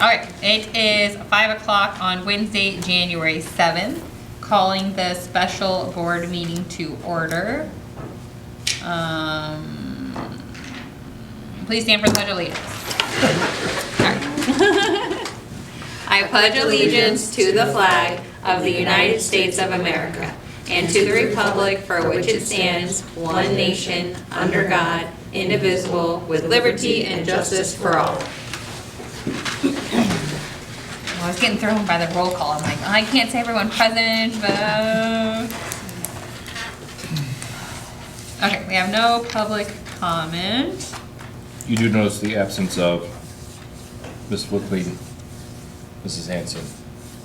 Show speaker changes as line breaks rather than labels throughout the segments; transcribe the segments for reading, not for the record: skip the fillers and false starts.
right, it is 5 o'clock on Wednesday, January 7th. Calling the special board meeting to order. Please stand for the Pledge of Allegiance. I pledge allegiance to the flag of the United States of America and to the republic for which it stands, one nation, under God, indivisible, with liberty and justice for all. I was getting thrown by the roll call. I'm like, I can't say everyone present, but... Okay, we have no public comment.
You do notice the absence of Ms. Woodley, Mrs. Hanson,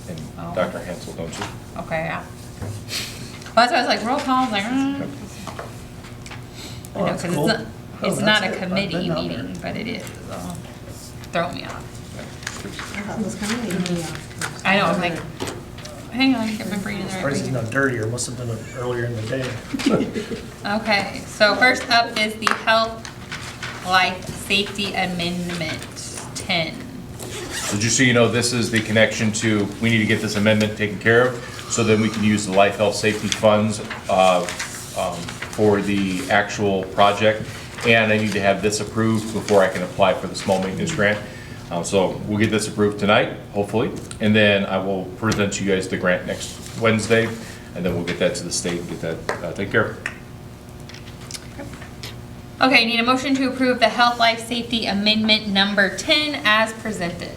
and Dr. Hansel, don't you?
Okay, yeah. Well, that's why I was like, roll call, I was like, I know, because it's not a committee meeting, but it is. So it's throwing me off. I know, I'm like, hang on, get my brain in there.
Surprised it's not dirtier, must have been earlier in the day.
Okay, so first up is the Health, Life, Safety Amendment 10.
So just so you know, this is the connection to, we need to get this amendment taken care of, so then we can use the life, health, safety funds for the actual project. And I need to have this approved before I can apply for the small maintenance grant. So we'll get this approved tonight, hopefully, and then I will present you guys the grant next Wednesday, and then we'll get that to the state and get that taken care of.
Okay, need a motion to approve the Health, Life, Safety Amendment number 10 as presented.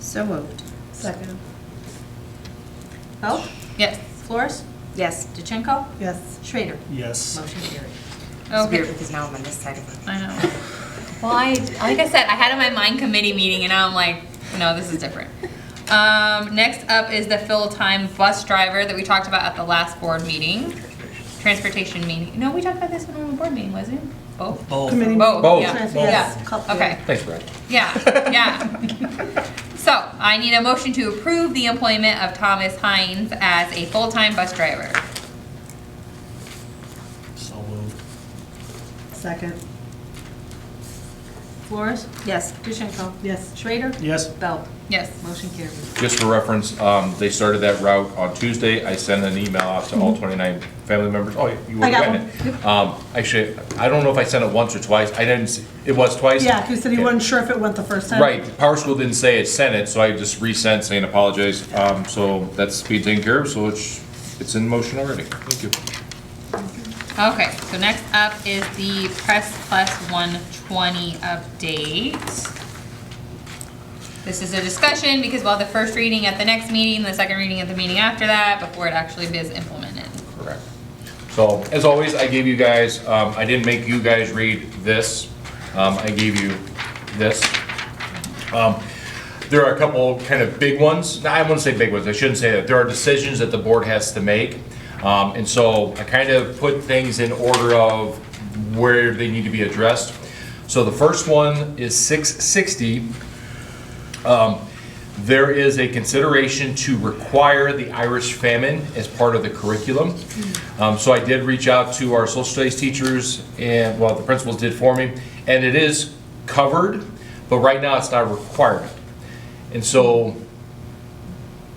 So moved.
Second.
Belt?
Yes.
Flores?
Yes.
DeChenko?
Yes.
Schrader?
Yes.
Motion carried.
It's
Okay.
weird because now I'm on this side of it.
I know. Well, like I said, I had my mind committee meeting and now I'm like, no, this is different. Next up is the full-time bus driver that we talked about at the last board meeting. Transportation meeting. No, we talked about this when we were on board meeting, wasn't it? Both?
Both.
Committee.
Both,
Both.
yeah.
Yes.
Yeah, okay.
Thanks, Brad.
Yeah. So, I need a motion to approve the employment of Thomas Hines as a full-time bus driver.
So moved.
Second.
Flores?
Yes.
DeChenko?
Yes.
Schrader?
Yes.
Belt?
Yes.
Motion carried.
Just for reference, they started that route on Tuesday. I sent an email out to all 29 family members. Oh, you would
I got
have gotten it. Actually, I don't know if I sent it once or twice. I didn't see, it was twice?
Yeah, he said he
Okay.
wasn't sure if it went the first time.
Right, Power School didn't say it sent it, so I just resent saying apologize. So that's being taken care of, so it's in motion already. Thank you.
Okay, so next up is the Press Plus 120 update. This is a discussion because we'll have the first reading at the next meeting, the second reading at the meeting after that, before it actually is implemented.
Correct. So, as always, I gave you guys, I didn't make you guys read this. I gave you this. There are a couple kind of big ones. No, I wouldn't say big ones, I shouldn't say that. There are decisions that the board has to make. And so I kind of put things in order of where they need to be addressed. So the first one is 660. There is a consideration to require the Irish famine as part of the curriculum. So I did reach out to our social studies teachers and, well, the principals did for me, and it is covered, but right now it's not a requirement. And so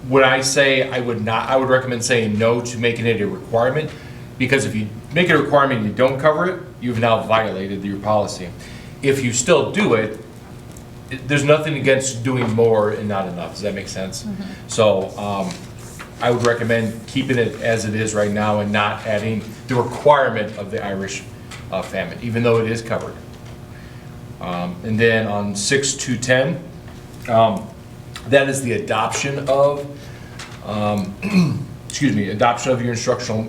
would I say I would recommend saying no to making it a requirement, because if you make it a requirement and you don't cover it, you've now violated your policy. If you still do it, there's nothing against doing more and not enough. Does that make sense? Mm-hmm. So I would recommend keeping it as it is right now and not adding the requirement of the Irish famine, even though it is covered. And then on 6-10, that is the adoption of, adoption of your instructional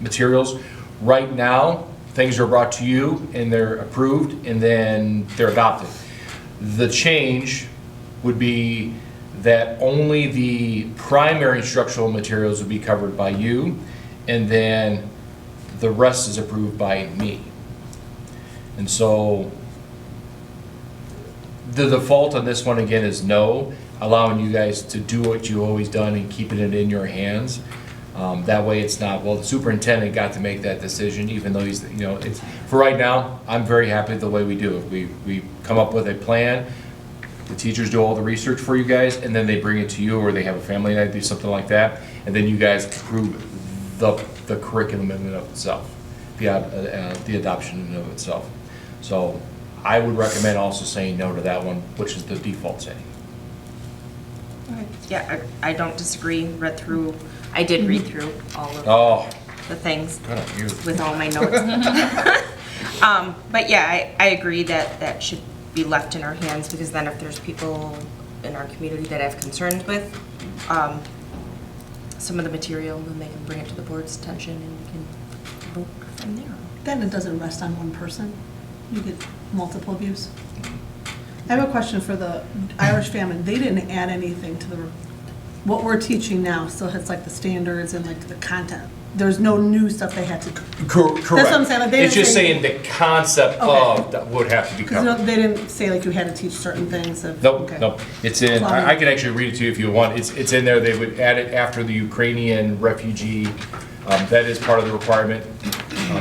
materials. Right now, things are brought to you and they're approved and then they're adopted. The change would be that only the primary instructional materials would be covered by you, and then the rest is approved by me. And so the default on this one again is no, allowing you guys to do what you've always done and keeping it in your hands. That way it's not, well, the superintendent got to make that decision, even though he's, it's, for right now, I'm very happy the way we do it. We come up with a plan, The teachers do all the research for you guys, and then they bring it to you, or they have a family night, do something like that, and then you guys approve the curriculum in and of itself, the adoption in and of itself. So I would recommend also saying no to that one, which is the default setting.
Yeah, I don't disagree. I did read through all of
Oh,
the things
good on you.
with all my notes. But yeah, I agree that should be left in our hands, because then if there's people in our community that have concerns with some of the material, then they can bring it to the board's attention and we can vote from there.
Then it doesn't rest on one person. You get multiple views. I have a question for the Irish family. They didn't add anything to what we're teaching now, still has like the standards and like the content. There's no new stuff they had to.
Correct.
That's what I'm saying, like, they
It's
didn't
just
say-
saying the concept
Okay.
of that would have to be
Because
covered.
they didn't say like you had to teach certain things.
Nope,
Okay.
nope. It's in, I can actually read it to you if you want. It's in there. They would add it after the Ukrainian refugee. That is part of the requirement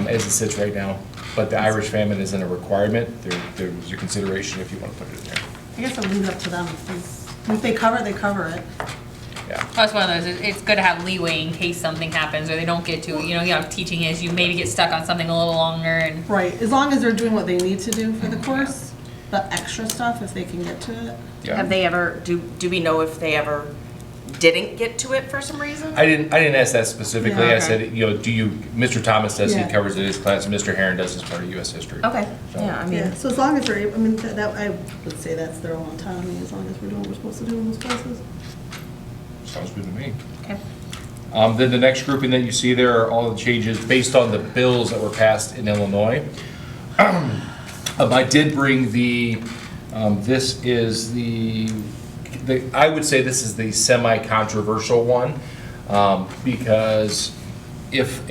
as it sits right now. But the Irish famine isn't a requirement. There's your consideration if you want to put it in there.
I guess I'll leave it up to them. If they cover it, they cover it.
Yeah.
That's one of those, it's good to have leeway in case something happens or they don't get to it. You know, teaching is you maybe get stuck on something a little longer and.
Right, as long as they're doing what they need to do for the course, the extra stuff, if they can get to it.
Yeah.
Have they ever, do we know if they ever didn't get to it for some reason?
I didn't ask that specifically.
Yeah,
I
okay.
said, Mr. Thomas says he
Yeah.
covers it in his class, and Mr. Heron does as part of US history.
Okay,
So-
yeah, I mean,
Yeah, so as long as they're, I mean, that, I would say that's their own autonomy, as long as we're doing what we're supposed to do in those classes.
Sounds good to me.
okay.
Then the next grouping that you see there are all the changes based on the bills that were passed in Illinois. I did bring this is I would say this is the semi-controversial one, because if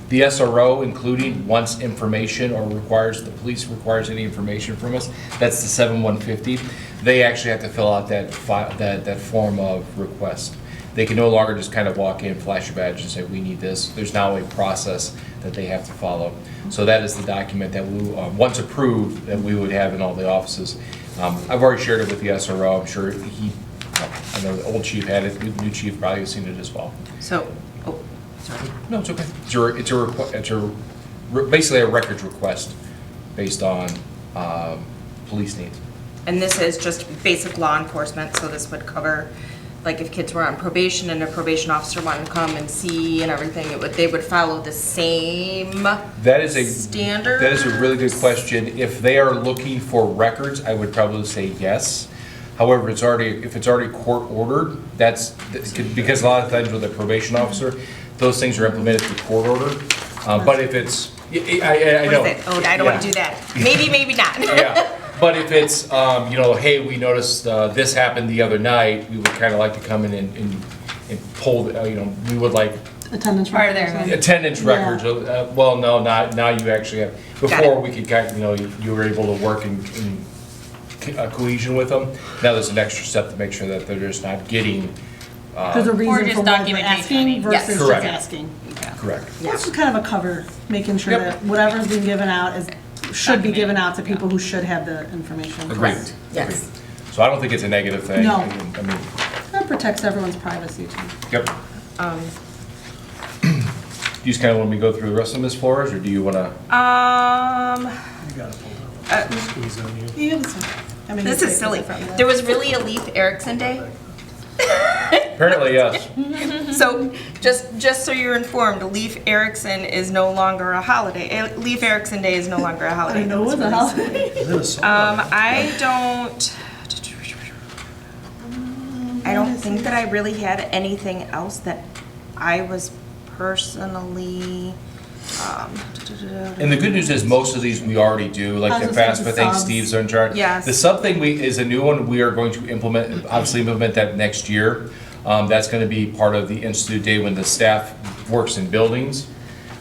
the SRO, including, wants information or the police requires any information from us, that's the 7150. They actually have to fill out that form of request. They can no longer just kind of walk in, flash a badge and say, we need this. There's now a process that they have to follow. So that is the document that we, once approved, that we would have in all the offices. I've already shared it with the SRO. I'm sure I know the old chief had it, the new chief probably has seen it as well.
So, sorry.
No, it's okay. It's basically a records request based on police needs.
And this is just basic law enforcement, so this would cover, like, if kids were on probation and a probation officer wanted to come and see and everything, they would follow the same standards?
That is a really good question. If they are looking for records, I would probably say yes. However, if it's already court ordered, because a lot of times with a probation officer, those things are implemented through court order. But if it's, I know.
What is it? Oh, I don't want to do that. Maybe not.
Yeah, but if it's, hey, we noticed this happened the other night, we would kind of like to come in and pull, we would like
Attendance
Part of
records.
their-
attendance
Yeah.
records. Well, no, now you actually have, before we could kind of, you were able to work in cohesion with them. Now there's an extra step to make sure that they're just not getting,
There's a
Or
reason
just
for why they're
documentation, I
asking
mean.
versus just
Correct.
asking.
correct.
Yeah.
This is kind of a cover, making sure
Yep.
that whatever's being given out should be given out to people who should have the information.
Agreed.
Yes.
Agreed. So I don't think it's a negative thing.
No.
I mean,
That protects everyone's privacy too.
yep. Do you just kind of want me to go through the rest of Ms. Flores, or do you want to?
You gotta pull it up. Squeeze on you.
Yeah, this one. I mean,
This
you
is
take
silly.
this from
There was really a Leif Erikson Day.
Apparently, yes.
So just so you're informed, Leif Erikson is no longer a holiday. Leif Erikson Day is no longer a
I
holiday.
didn't know it was a holiday.
Minnesota.
I don't think that I really had anything else that I was personally.
And the good news is most of these we already do,
I
like
was
the
gonna say
FAFSA
the
thing,
subs.
Steve's in charge.
Yes.
The sub thing is a new one, we are going to obviously implement that next year. That's gonna be part of the Institute Day when the staff works in buildings.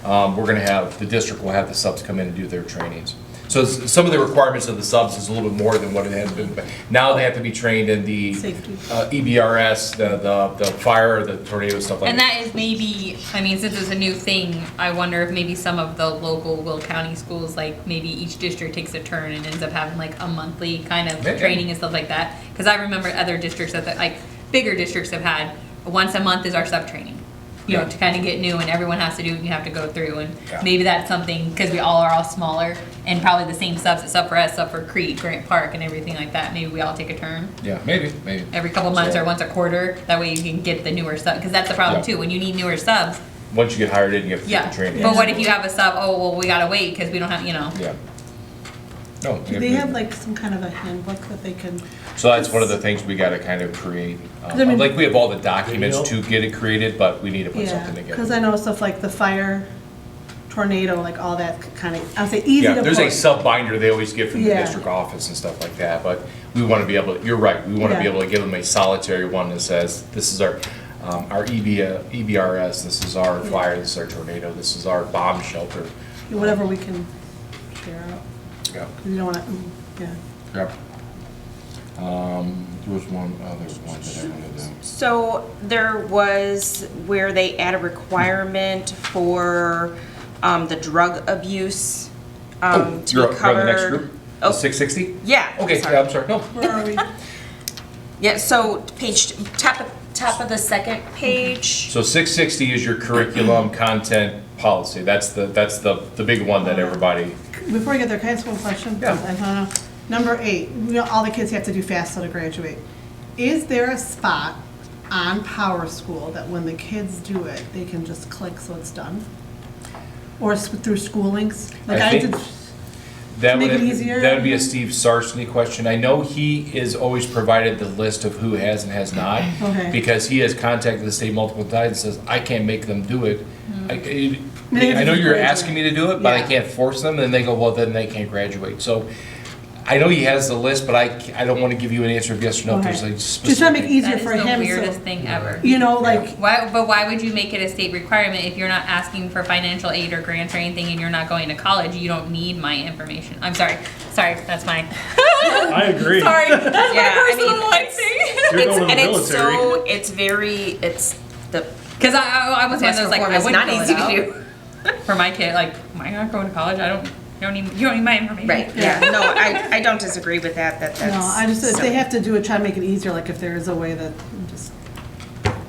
The district will have the subs come in and do their trainings. So some of the requirements of the subs is a little bit more than what it has been. But now they have to be trained in the
Safety.
EBRS, the fire, the tornado, stuff like
And
that.
that is maybe, I mean, since it's a new thing, I wonder if maybe some of the local Will County schools, like maybe each district takes a turn and ends up having like a monthly kind of
Maybe.
training and stuff like that. Because I remember other districts that, like, bigger districts have had, once a month is our sub training. You know,
Yeah.
to kind of get new and everyone has to do it, you have to go through and
Yeah.
maybe that's something, because we all are all smaller and probably the same subs, it's sub for us, sub for Creed, Grant Park and everything like that. Maybe we all take a turn
Yeah, maybe.
every couple months
So-
or once a quarter. That way you can get the newer sub, because that's the problem
Yeah.
too. When you need newer subs,
Once you get hired in, you have to
yeah.
take the training.
But what if you have a sub, oh, well, we gotta wait because we don't have, you know.
Yeah. No.
Do they have like some kind of a handbook that they can,
So that's one of the things we gotta kind of create.
'Cause I mean-
Like, we have all the documents
Video.
to get it created, but we need to put
yeah,
something
because
together.
I know stuff like the fire, tornado, like all that kind of, I would say easy to
Yeah,
put.
there's a sub binder they always get from the
Yeah.
district office and stuff like that, but we wanna be able, you're right, we wanna be
Yeah.
able to give them a solitary one that says, this is our EBRS, this is our fire, this is our tornado, this is our bomb shelter.
Whatever we can share out,
Yeah.
'cause you don't want to, yeah.
Yep. There was one other one that I wanted to.
So there was where they add a requirement for the drug abuse to be
You're on
covered.
the next group?
Oh.
660?
Yeah.
Okay,
sorry.
yeah, I'm sorry, no.
Where are we?
Yeah, so top of the second page.
So 660 is your curriculum content policy, that's the big one that everybody,
Before we get there, can I ask one question?
Yeah.
I don't know. Number 8, we know all the kids have to do FAFSA to graduate. Is there a spot on Power School that when the kids do it, they can just click so it's done? Or through school links? Like
I think
did-
that
Make
would,
it easier?
that would be a Steve Sarsny question. I know he is always provided the list of who has and has not.
Okay.
Because he has contacted the state multiple times and says, I can't make them do it.
Maybe
I know
just
you're
graduate.
asking me to do it, but I
Yeah.
can't force them, and they go, well, then they can't graduate. So I know he has the list, but I don't want to give you an answer of yes or no, if there's
Okay.
a
Just trying to
specific.
make it easier
That is
for
the
him,
weirdest
so,
thing ever.
you know, like,
But why would you make it a state requirement if you're not asking for financial aid or grants or anything and you're not going to college? You don't need my information. I'm sorry, that's my,
I agree.
sorry, that's my
Yeah, I mean,
personal life
it's-
thing.
You're going to the
And it's
military.
so, it's the
Because I was one of those, like,
form
I
is
wouldn't
not
fill
easy
it
to
out
do.
for my kid, like, am I not going to college? You don't need my information.
Right, yeah, no, I don't disagree with that's.
no, I just, if they
silly.
have to do it, try to make it easier, like if there is a way that just,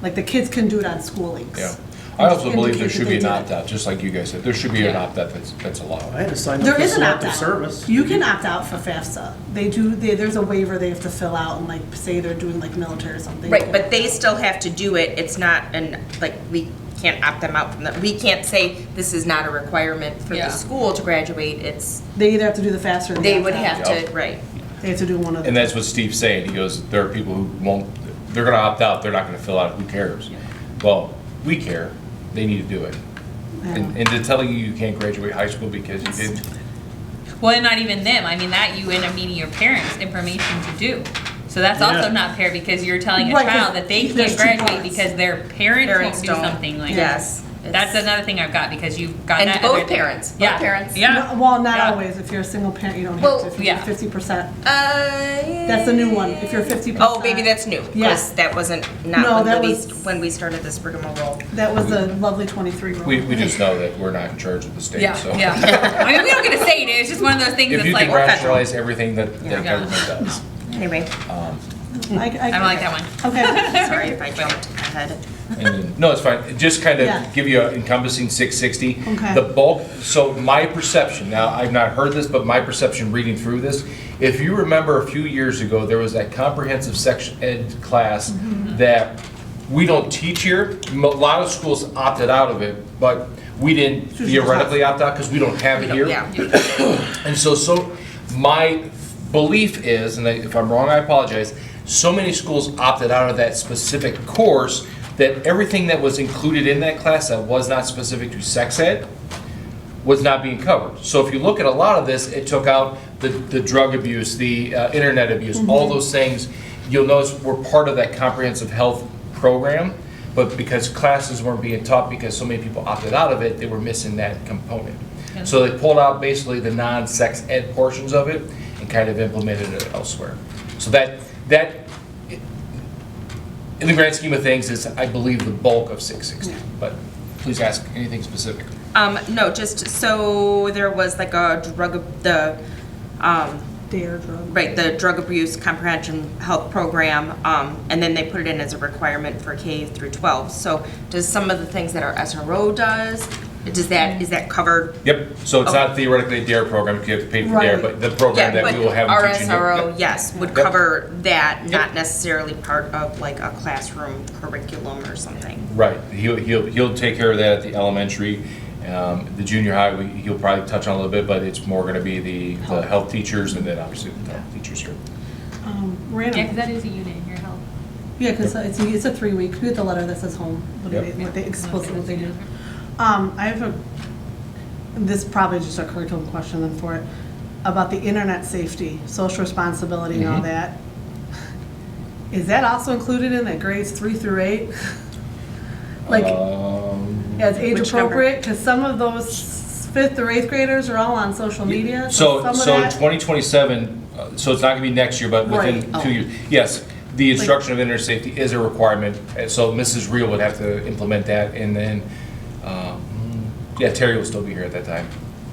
like the kids can do it on school links.
Yeah. I also
Just
believe there
indicate
should
that
be an
they did it.
opt-out, just like you guys said. There should be an
Yeah.
opt-out that's allowed.
I had to sign up
There
for
is an
selective
opt-out.
service.
You can opt out for FAFSA. There's a waiver they have to fill out and like, say they're doing like military or something.
Right, but they still have to do it, it's not like, we can't opt them out from that, we can't say this is not a requirement for
Yeah.
the school to graduate, it's,
They either have to do the FAFSA or the
they would
opt-out.
have to, right.
They have to do one of
And
them.
that's what Steve's saying. He goes, there are people who won't, they're gonna opt out, they're not gonna fill out, who cares? Well, we care, they need to do it. And to tell you can't graduate high school because you didn't,
Well, and not even them. I mean, that you end up needing your parents' information to do. So that's
Yeah.
also not fair because you're telling a
Right, 'cause
child that they
there's
can't
two
graduate
parts.
because their parents
Parents
won't do
don't.
something like
Yes.
that. That's another thing I've got because you've got
And
that.
both
other thing.
parents, both
Yeah.
parents.
Yeah.
No, well, not
Yeah.
always. If you're a single parent, you don't
Well,
have to. If you
yeah.
get 50%.
That's
That's the new one. If you're 50%.
Oh, maybe that's new,
Yeah.
because that wasn't,
No,
not
that
when we,
was-
when we started this rigmarole.
That was a lovely 23 rule.
we just know that we're not in charge of the state,
Yeah,
so.
yeah. I mean, we don't get to say it. It's just one of those things
If
that's
you
like,
can rationalize everything that
Yeah.
government does.
Anyway,
I
I don't like that one.
Okay.
sorry if I jumped ahead.
And then- No, it's fine. Just kind
Yeah.
of give you an encompassing 660.
Okay.
The bulk, so my perception, now I've not heard this, but my perception reading through this, if you remember a few years ago, there was that comprehensive section ed class that we don't teach here. A lot of schools opted out of it, but we didn't theoretically opt out because we don't have it here.
Yeah,
And so my belief is, and if I'm wrong, I apologize, so many schools opted out of that specific course that everything that was included in that class that was not specific to sex ed was not being covered. So if you look at a lot of this, it took out the drug abuse, the internet abuse, all those things. You'll notice were part of that comprehensive health program, but because classes weren't being taught because so many people opted out of it, they were missing that component. So they pulled out basically the non-sex ed portions of it and kind of implemented it elsewhere. So that, in the grand scheme of things, is, I believe, the bulk of 660. But please ask anything specific.
No, just, so there was like a
Dare drug.
right, the drug abuse comprehension health program, and then they put it in as a requirement for K through 12. So does some of the things that our SRO does, is that covered?
Yep, so it's not theoretically a DARE program, you have to pay for DARE,
Right.
but the program that
Yeah,
we will have
but
them
our
teaching.
SRO,
Yep.
yes, would
Yep.
cover that,
Yep.
not necessarily part of like a classroom curriculum or something.
Right, he'll take care of that at the elementary. The junior high, he'll probably touch on a little bit, but it's more gonna be the health teachers and then obviously the health teachers here.
Yeah,
Random.
because that is a unit in your health.
Yeah, because it's a 3 week. We get the letter that says home.
Yep.
What they explicitly what they do. I have this probably just a curriculum question then for it about the internet safety, social responsibility, and all
Mhm.
that. Is that also included in the grades 3 through 8? Like as age
Which
appropriate? Because some of those 5th or 8th graders are all on social media.
So
some of
in
that-
2027, so it's not gonna be next year, but within
Right.
2 years. Yes, the instruction of internet safety is a requirement, and so Mrs. Reel would have to implement that, and then, yeah, Terry will still be here at that time.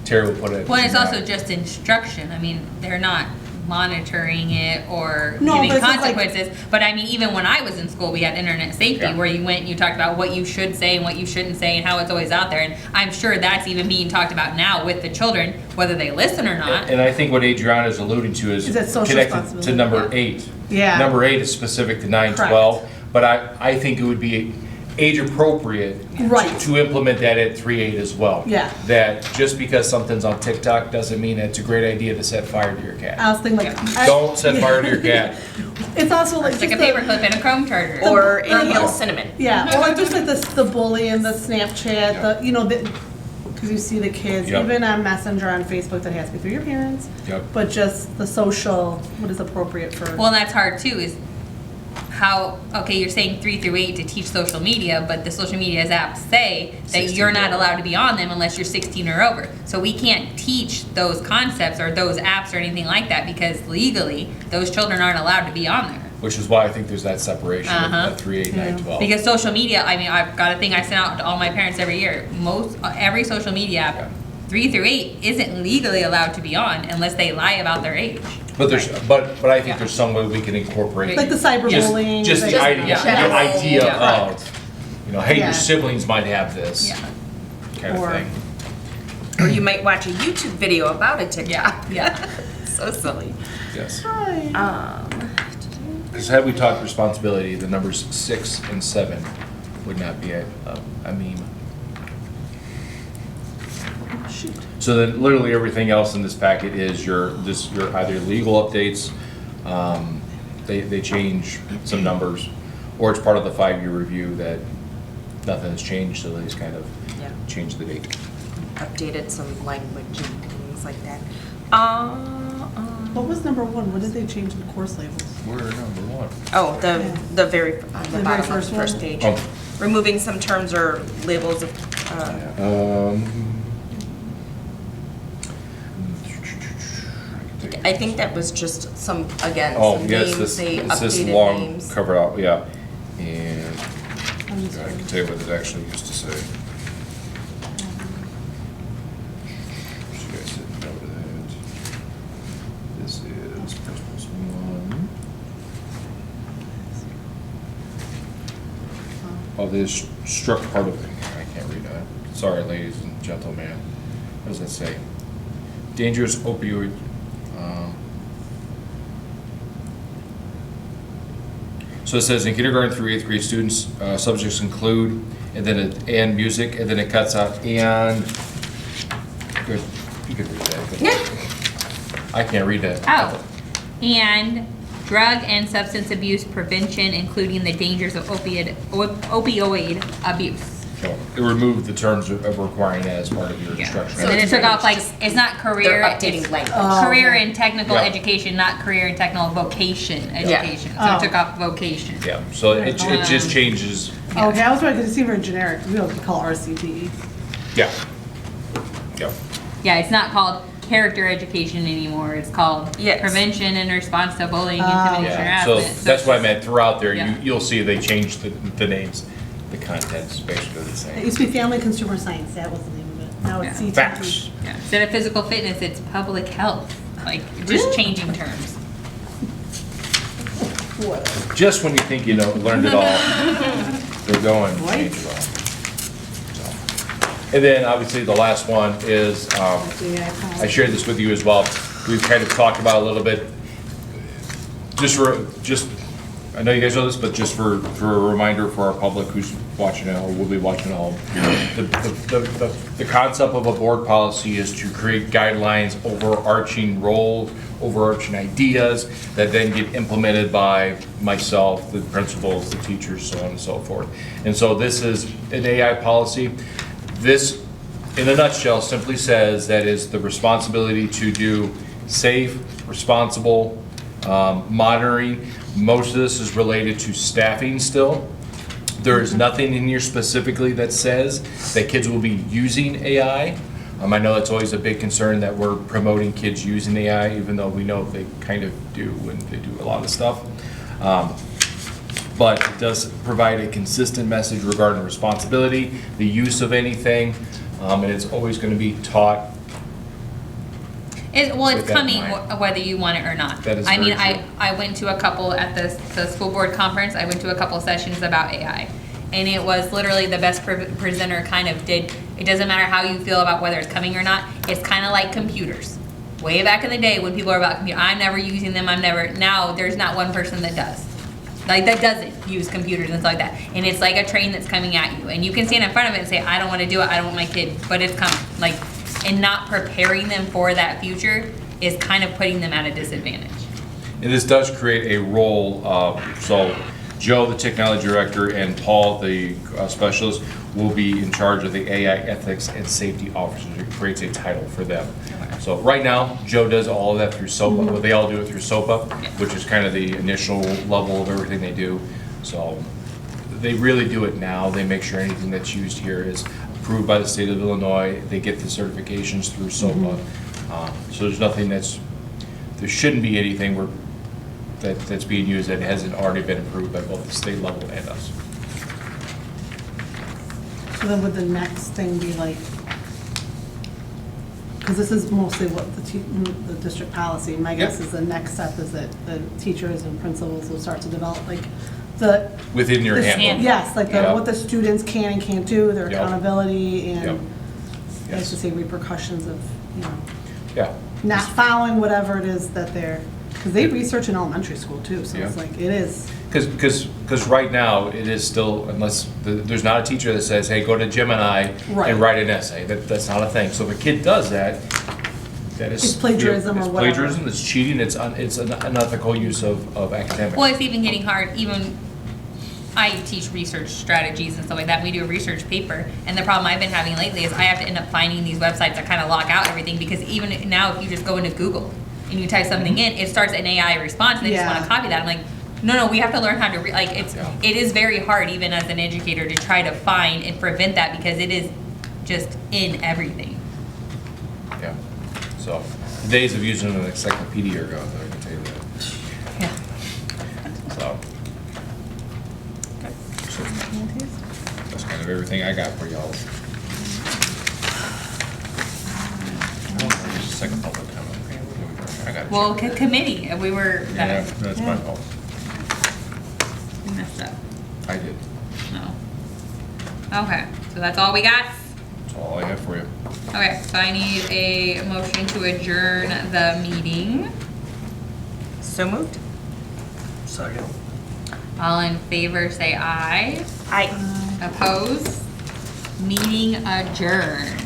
Terry will put it.
Well, it's also just instruction. I mean, they're not monitoring it or
No,
giving
but it's just like-
consequences. But I mean, even when I was in school, we had internet safety
Yeah.
where you went and you talked about what you should say and what you shouldn't say and how it's always out there. And I'm sure that's even being talked about now with the children, whether they listen or not.
And I think what Adriana is alluding to
Is that social
connected to
responsibility?
number 8.
Yeah.
Number 8 is specific to 9-12, but I think it would be age appropriate
Right.
to implement that at 3-8 as well.
Yeah.
That just because something's on TikTok doesn't mean it's a great idea to set fire to your cat.
I was thinking like.
Don't set fire to your cat.
It's also like
It's like a
just the-
paperclip and a Chrome charger.
Or inhale cinnamon.
Yeah, or like just like the bullying, the Snapchat, the, you know, because you see the kids,
Yep.
even on Messenger on Facebook that has to be through your parents.
Yep.
But just the social, what is appropriate for.
Well, and that's hard too, is how, okay, you're saying 3 through 8 to teach social media, but the social media apps say that
16
you're not
or over.
allowed to be on them unless you're 16 or over. So we can't teach those concepts or those apps or anything like that because legally, those children aren't allowed to be on there.
Which is why I think there's that separation
Uh-huh.
of 3-8, 9-12.
Because social media, I mean, I've got a thing I send out to all my parents every year. Every social media
Yeah.
app, 3 through 8, isn't legally allowed to be on unless they lie about their age.
But there's, but I think
Yeah.
there's some way we can incorporate.
Like the cyberbullying.
Just the
like-
idea,
yeah.
the idea
Yeah.
of, hey,
Yeah.
your siblings might have this,
Yeah.
kind of
Or-
thing.
Or you might watch a YouTube video about a TikTok.
Yeah.
So silly.
Yes.
Hi.
Because had we talked responsibility, the numbers 6 and 7 would not be a meme.
Shoot.
So then literally everything else in this packet is your either legal updates, they change some numbers, or it's part of the 5-year review that nothing has changed, so they just kind of
Yeah.
change the date.
Updated some language and things like that.
What was number 1? What did they change in the course labels?
We're number 1.
Oh, the very, on the
very
bottom of
first
the first
one?
page.
Oh.
Removing some terms or labels of, I think that was just some, again,
Oh,
some
yes,
names,
this
they
is this
updated
long
names.
covered out, yeah. And
I'm
I
sorry.
can tell you what it actually used to say. So you guys didn't know that. This is principles 1. Oh, this struck part of it. I can't read that. Sorry, ladies and gentlemen. What does that say? Dangerous opioid. So it says in kindergarten through 8th grade students, subjects include, and then and music, and then it cuts out and. Good. You could read that.
Yeah.
I can't read that.
Oh, and drug and substance abuse prevention, including the dangers of opioid abuse.
So it removed the terms of requiring that as part of your
Yeah.
instruction.
So then it took off like, it's not career,
They're updating
it's
language.
career and technical
Yeah.
education, not career and technical vocation education. So
Oh.
it took off vocation.
Yeah, so it just changes,
Okay, I was right, because it seemed very generic. We don't call RCTE.
yeah. Yeah.
Yeah, it's not called character education anymore. It's called
Yes.
prevention and response to bullying,
Ah.
intimidation,
Yeah, so
harassment.
that's what I meant, throughout there,
Yeah.
you'll see they changed the names, the content's basically the
It
same.
used to be Family Consumer Science, that was the name of it. Now it's
Yeah.
CTE.
Facts.
Yeah. Instead of physical fitness, it's public health. Like, just changing terms.
Whatever.
Just when you think you know, learned it all, they're going, to
Right.
change it all. So. And then, obviously, the last one is, I shared this with you as well. We've kind of talked about a little bit, just, I know you guys know this, but just for a reminder for our public who's watching at home, will be watching at home. The concept of a board policy is to create guidelines, overarching roles, overarching ideas that then get implemented by myself, the principals, the teachers, so on and so forth. And so this is an AI policy. This, in a nutshell, simply says that is the responsibility to do safe, responsible monitoring. Most of this is related to staffing still. There is nothing in here specifically that says that kids will be using AI. I know that's always a big concern that we're promoting kids using AI, even though we know they kind of do when they do a lot of stuff. But it does provide a consistent message regarding responsibility, the use of anything, and it's always going to be taught.
It's
With that in
coming
mind.
whether you want it or not.
That is
I mean,
very true.
I went to a couple at the school board conference, I went to a couple sessions about AI. And it was literally the best presenter kind of did, it doesn't matter how you feel about whether it's coming or not, it's kind of like computers. Way back in the day when people are about computers, I'm never using them, now there's not one person that does. Like, that doesn't use computers and stuff like that. And it's like a train that's coming at you. And you can stand in front of it and say, I don't want to do it, I don't want my kid, but it's coming. Like, and not preparing them for that future is kind of putting them at a disadvantage.
And this does create a role, so Joe, the technology director, and Paul, the specialist, will be in charge of the AI ethics and safety officers. It creates a title for them. So right now, Joe does all of that through SOPA. Well, they all do it through SOPA, which is kind of the initial level of everything they do. So they really do it now. They make sure anything that's used here is approved by the state of Illinois. They get the certifications through SOPA. So there's nothing there shouldn't be anything that's being used that hasn't already been approved by both the state level and us.
So then would the next thing be like, because this is mostly what the district policy, my guess
Yep.
is the next step is that the teachers and principals will start to develop like the.
Within your
the-
handbook.
Yes, like
Yep.
what the students can and can't do, their
Yep.
accountability
Yep.
and, I
Yes.
should say repercussions of,
Yeah.
not following whatever it is that they're, because they research in elementary school too, so it's
Yeah.
like, it is.
Because right now, it is still, unless, there's not a teacher that says, hey, go to Gemini
Right.
and write an essay. That's not a thing. So if a kid does that, that is.
It's plagiarism or
it's
whatever.
plagiarism, it's cheating, it's an unethical use of academics.
Well, it's even getting hard, even, I teach research strategies and stuff like that, we do a research paper, and the problem I've been having lately is I have to end up finding these websites that kind of lock out everything, because even now, if you just go into Google and you type something in, it starts an AI response, and they just
Yeah.
want to copy that. I'm like, no, we have to learn how to, it is very hard, even as an educator, to try to find and prevent that, because it is just in everything.
Yeah. So, the days of using an encyclopedia are gone, I can tell you that.
Yeah.
So. So, that's kind of everything I got for y'all. Second public comment. I got it.
Well, committee, we were,
Yeah, that's my fault.
we messed up.
I did.
No. Okay, so that's all we got?
That's all I have for you.
Okay, so I need a motion to adjourn the meeting.
So moved.
Second.
All in favor, say aye.
Aye.
Opposed? Meeting adjourned.